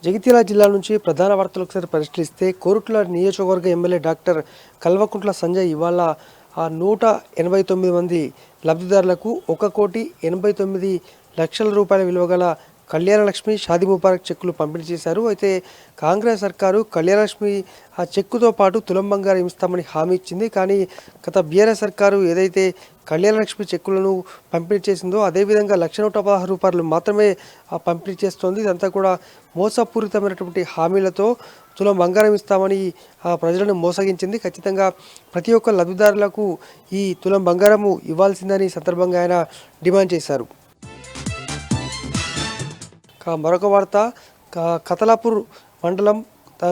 జగిత్యాల జిల్లా నుంచి ప్రధాన వార్తలు ఒకసారి పరిశీలిస్తే కోరుట్ల నియోజకవర్గ ఎమ్మెల్యే డాక్టర్ కల్వకుంట్ల సంజయ్ ఇవాళ 189 మంది లబ్ధిదారులకు 1,89,00,000 రూపాయల విలువ గల కళ్యాణలక్ష్మి షాదీ ముబారక్ చెక్కులు పంపిణీ చేశారు. అయితే కాంగ్రెస్ సర్కారు కళ్యాణలక్ష్మి ఆ చెక్కుతో పాటు తులం బంగారం ఇస్తామని హామీ ఇచ్చింది. కానీ గత బీఆర్ఎస్ సర్కారు ఏదైతే కళ్యాణలక్ష్మి చెక్కులను పంపిణీ చేసిందో అదేవిధంగా 1,116 రూపాయలు మాత్రమే పంపిణీ చేస్తోంది. ఇదంతా కూడా మోసపూరితమైనటువంటి హామీలతో తులం బంగారం ఇస్తామని ప్రజలను మోసగించింది. ఖచ్చితంగా ప్రతి ఒక్క లబ్ధిదారులకు ఈ తులం బంగారము ఇవ్వాల్సిందని సందర్భంగా ఆయన డిమాండ్ చేశారు. మరొక వార్త, కతలాపూర్ మండలం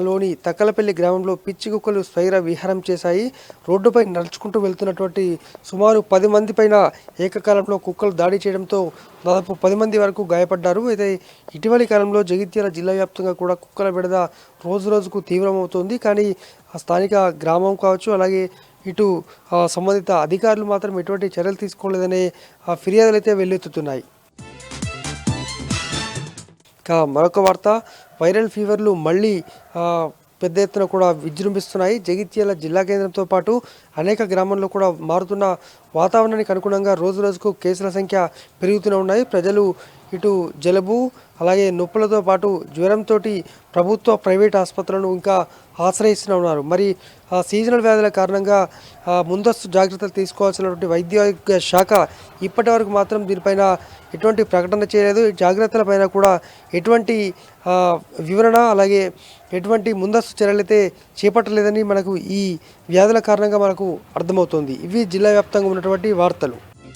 లోని తక్కలపల్లి గ్రామంలో పిచ్చి కుక్కలు స్వైర విహారం చేశాయి. రోడ్డుపై నడుచుకుంటూ వెళ్తున్నటువంటి సుమారు 10 మంది పైన ఏకకాలంలో కుక్కలు దాడి చేయడంతో దాదాపు 10 మంది వరకు గాయపడ్డారు. అయితే ఇటీవలి కాలంలో జగిత్యాల జిల్లా వ్యాప్తంగా కూడా కుక్కల బెడద రోజు రోజుకు తీవ్రమవుతోంది. కానీ ఆ స్థానిక గ్రామం కావచ్చు, అలాగే ఇటు సంబంధిత అధికారులు మాత్రం ఎటువంటి చర్యలు తీసుకోలేదనే ఫిర్యాదులు అయితే వెల్లువెత్తుతున్నాయి. మరొక వార్త, వైరల్ ఫీవర్లు మళ్ళీ పెద్ద ఎత్తున కూడా విజృంభిస్తున్నాయి. జగిత్యాల జిల్లా కేంద్రంతో పాటు అనేక గ్రామాల్లో కూడా మారుతున్న వాతావరణానికి అనుగుణంగా రోజు రోజుకు కేసుల సంఖ్య పెరుగుతూనే ఉన్నాయి. ప్రజలు ఇటు జలుబు అలాగే నొప్పులతో పాటు జ్వరంతో ప్రభుత్వ ప్రైవేట్ ఆసుపత్రులను ఇంకా ఆశ్రయిస్తూనే ఉన్నారు. మరి సీజనల్ వ్యాధుల కారణంగా ముందస్తు జాగ్రత్తలు తీసుకోవాల్సినటువంటి వైద్య శాఖ ఇప్పటి వరకు మాత్రం దీనిపైన ఎటువంటి ప్రకటన చేయలేదు. ఈ జాగ్రత్తలపైన కూడా ఎటువంటి వివరణ అలాగే ఎటువంటి ముందస్తు చర్యలు అయితే చేపట్టలేదని మనకు ఈ వ్యాధుల కారణంగా మనకు అర్థమవుతోంది. ఇవి జిల్లా వ్యాప్తంగా ఉన్నటువంటి వార్తలు.